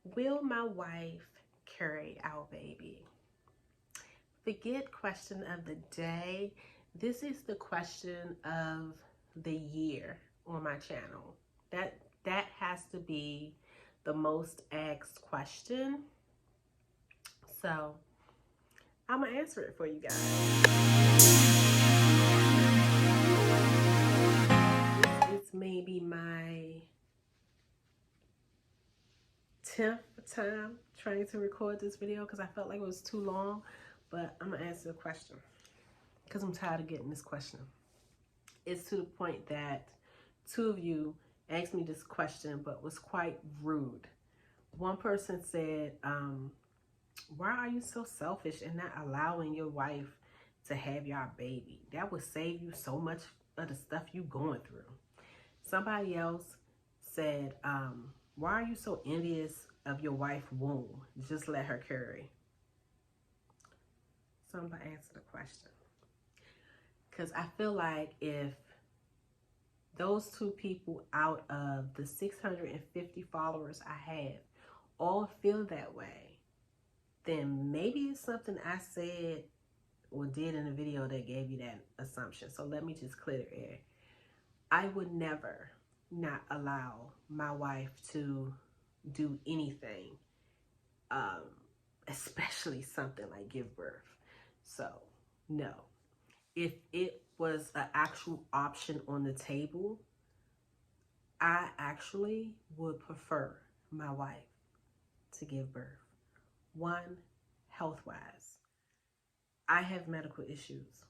Will my wife carry our baby? Forget question of the day. This is the question of the year on my channel. That has to be the most asked question. So I'm gonna answer it for you guys. This is maybe my 10th time trying to record this video because I felt like it was too long, but I'm gonna answer the question because I'm tired of getting this question. It's to the point that two of you asked me this question but was quite rude. One person said, why are you so selfish and not allowing your wife to have your baby? That would save you so much of the stuff you going through. Somebody else said, why are you so envious of your wife's womb? Just let her carry. So I'm gonna answer the question. Because I feel like if those two people out of the 650 followers I have all feel that way, then maybe it's something I said or did in a video that gave you that assumption. So let me just clear the air. I would never not allow my wife to do anything, especially something like give birth. So no. If it was an actual option on the table, I actually would prefer my wife to give birth. One, health-wise. I have medical issues.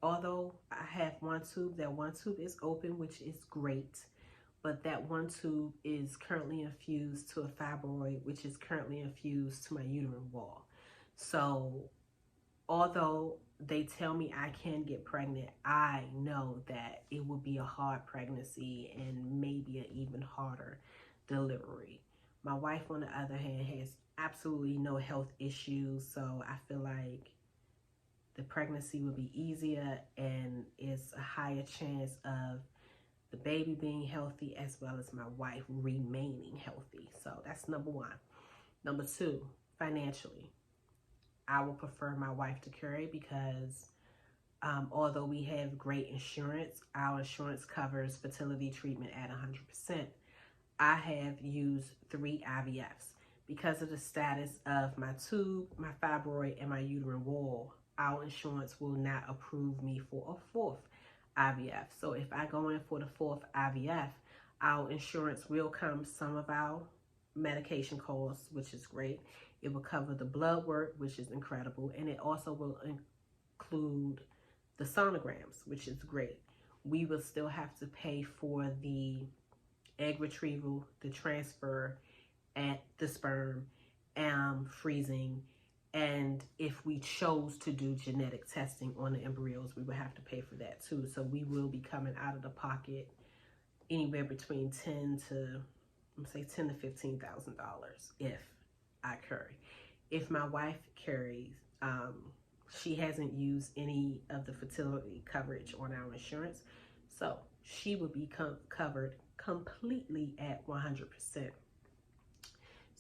Although I have one tube, that one tube is open, which is great. But that one tube is currently infused to a fibroid, which is currently infused to my uterine wall. So although they tell me I can get pregnant, I know that it will be a hard pregnancy and maybe an even harder delivery. My wife, on the other hand, has absolutely no health issues, so I feel like the pregnancy will be easier and it's a higher chance of the baby being healthy as well as my wife remaining healthy. So that's number one. Number two, financially. I would prefer my wife to carry because although we have great insurance, our insurance covers fertility treatment at 100%. I have used 3 IVFs. Because of the status of my tube, my fibroid, and my uterine wall, our insurance will not approve me for a 4th IVF. So if I go in for the 4th IVF, our insurance will cover some of our medication costs, which is great. It will cover the blood work, which is incredible. And it also will include the sonograms, which is great. We will still have to pay for the egg retrieval, the transfer, and the sperm, freezing. And if we chose to do genetic testing on the embryos, we would have to pay for that too. So we will be coming out of the pocket anywhere between $10 to $15,000 if I carry. If my wife carries, she hasn't used any of the fertility coverage on our insurance, so she would be covered completely at 100%.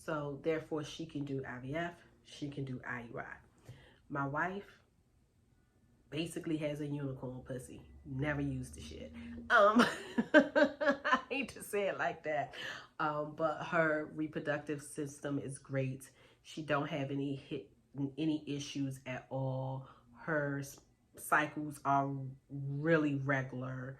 So therefore, she can do IVF, she can do IUI. My wife basically has a unicorn pussy. Never used the shit. I hate to say it like that. But her reproductive system is great. She don't have any issues at all. Her cycles are really regular.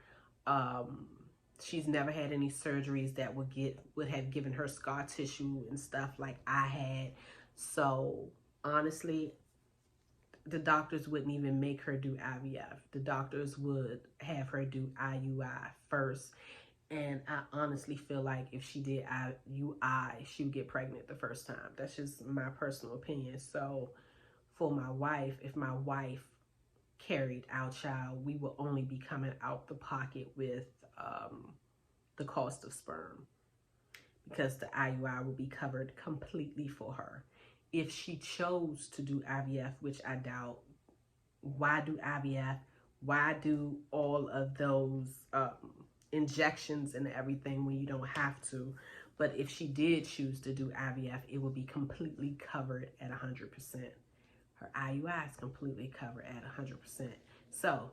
She's never had any surgeries that would have given her scar tissue and stuff like I had. So honestly, the doctors wouldn't even make her do IVF. The doctors would have her do IUI first. And I honestly feel like if she did IUI, she would get pregnant the first time. That's just my personal opinion. So for my wife, if my wife carried our child, we will only be coming out the pocket with the cost of sperm, because the IUI will be covered completely for her. If she chose to do IVF, which I doubt, why do IVF? Why do all of those injections and everything when you don't have to? But if she did choose to do IVF, it would be completely covered at 100%. Her IUI is completely covered at 100%. So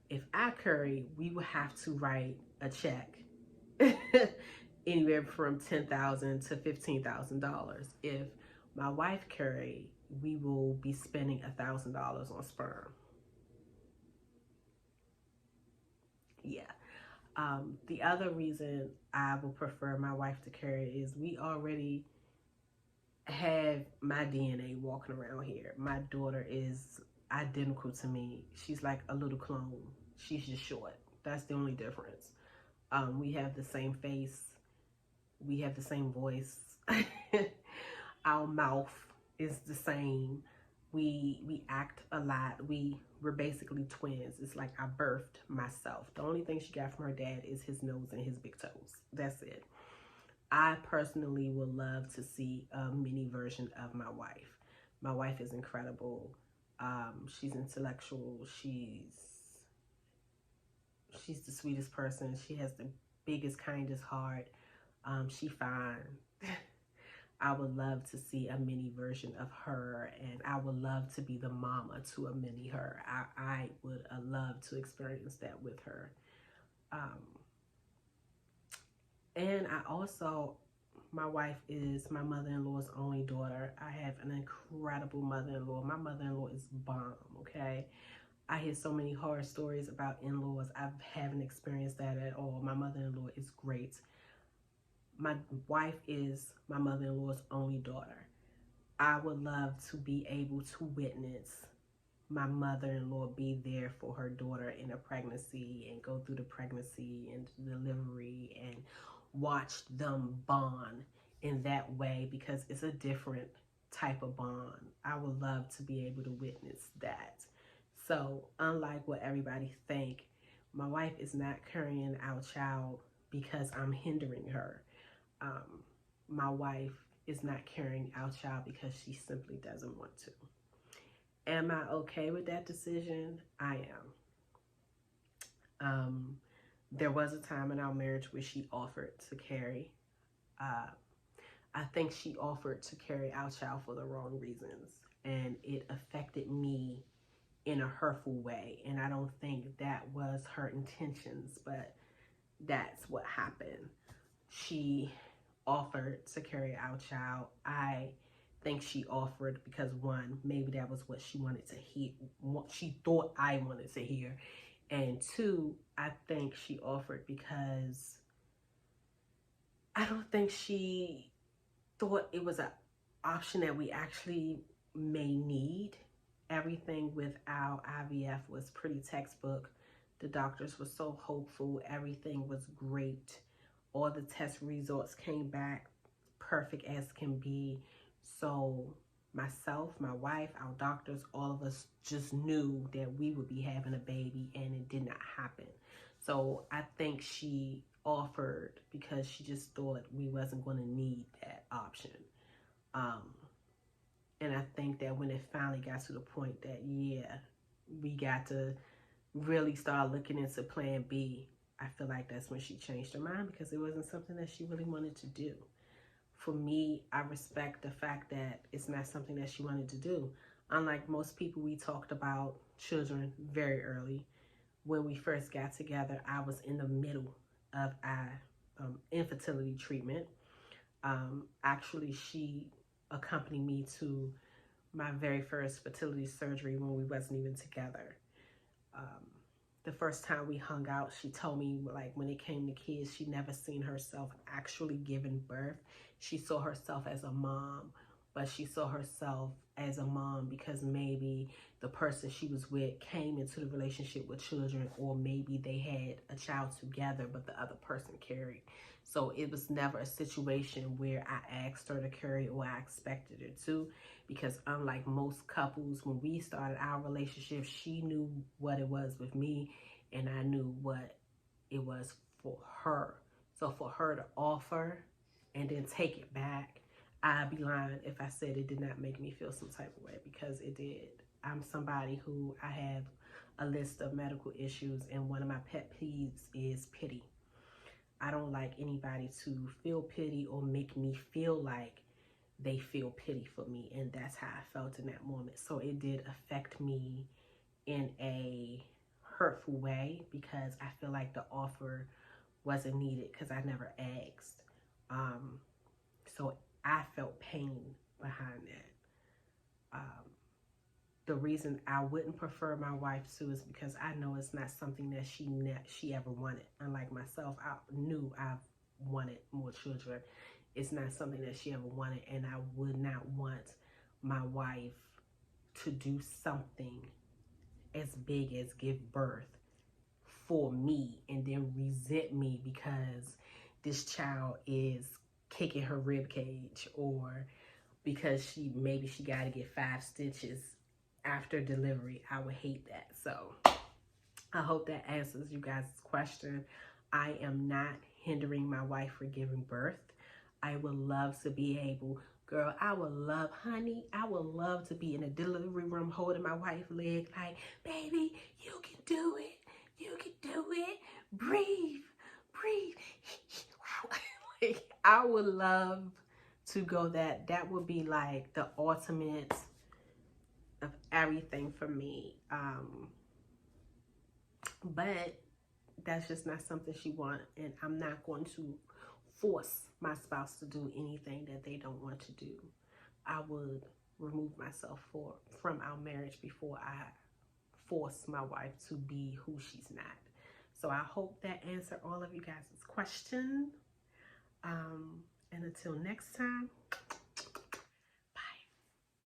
if I carry, we would have to write a check anywhere from $10,000 to $15,000. If my wife carry, we will be spending $1,000 on sperm. Yeah. The other reason I would prefer my wife to carry is we already have my DNA walking around here. My daughter is identical to me. She's like a little clone. She's just short. That's the only difference. We have the same face. We have the same voice. Our mouth is the same. We act a lot. We're basically twins. It's like I birthed myself. The only thing she got from her dad is his nose and his big toes. That's it. I personally would love to see a mini version of my wife. My wife is incredible. She's intellectual. She's the sweetest person. She has the biggest, kindest heart. She fine. I would love to see a mini version of her, and I would love to be the mama to a mini her. I would love to experience that with her. And I also, my wife is my mother-in-law's only daughter. I have an incredible mother-in-law. My mother-in-law is bomb, okay? I hear so many horror stories about in-laws. I haven't experienced that at all. My mother-in-law is great. My wife is my mother-in-law's only daughter. I would love to be able to witness my mother-in-law be there for her daughter in a pregnancy and go through the pregnancy and delivery and watch them bond in that way, because it's a different type of bond. I would love to be able to witness that. So unlike what everybody think, my wife is not carrying our child because I'm hindering her. My wife is not carrying our child because she simply doesn't want to. Am I okay with that decision? I am. There was a time in our marriage where she offered to carry. I think she offered to carry our child for the wrong reasons, and it affected me in a hurtful way. And I don't think that was her intentions, but that's what happened. She offered to carry our child. I think she offered because, one, maybe that was what she wanted to hear, what she thought I wanted to hear. And two, I think she offered because I don't think she thought it was an option that we actually may need. Everything with our IVF was pretty textbook. The doctors were so hopeful. Everything was great. All the test results came back perfect as can be. So myself, my wife, our doctors, all of us just knew that we would be having a baby, and it did not happen. So I think she offered because she just thought we wasn't going to need that option. And I think that when it finally got to the point that, yeah, we got to really start looking into plan B, I feel like that's when she changed her mind, because it wasn't something that she really wanted to do. For me, I respect the fact that it's not something that she wanted to do. Unlike most people, we talked about children very early. When we first got together, I was in the middle of our infertility treatment. Actually, she accompanied me to my very first fertility surgery when we wasn't even together. The first time we hung out, she told me, like, when it came to kids, she never seen herself actually giving birth. She saw herself as a mom, but she saw herself as a mom because maybe the person she was with came into the relationship with children, or maybe they had a child together, but the other person carried. So it was never a situation where I asked her to carry or I expected her to, because unlike most couples, when we started our relationship, she knew what it was with me and I knew what it was for her. So for her to offer and then take it back, I'd be lying if I said it did not make me feel some type of way, because it did. I'm somebody who, I have a list of medical issues, and one of my pet peeves is pity. I don't like anybody to feel pity or make me feel like they feel pity for me. And that's how I felt in that moment. So it did affect me in a hurtful way, because I feel like the offer wasn't needed because I never asked. So I felt pain behind that. The reason I wouldn't prefer my wife to is because I know it's not something that she ever wanted. Unlike myself, I knew I wanted more children. It's not something that she ever wanted, and I would not want my wife to do something as big as give birth for me and then resent me because this child is kicking her rib cage, or because she got to get 5 stitches after delivery. I would hate that. So I hope that answers you guys' question. I am not hindering my wife from giving birth. I would love to be able, girl, I would love, honey, I would love to be in a delivery room holding my wife's leg like, baby, you can do it. You can do it. Breathe. Breathe. Like, I would love to go that. That would be like the ultimate of everything for me. But that's just not something she wants, and I'm not going to force my spouse to do anything that they don't want to do. I would remove myself from our marriage before I force my wife to be who she's not. So I hope that answered all of you guys' questions. And until next time,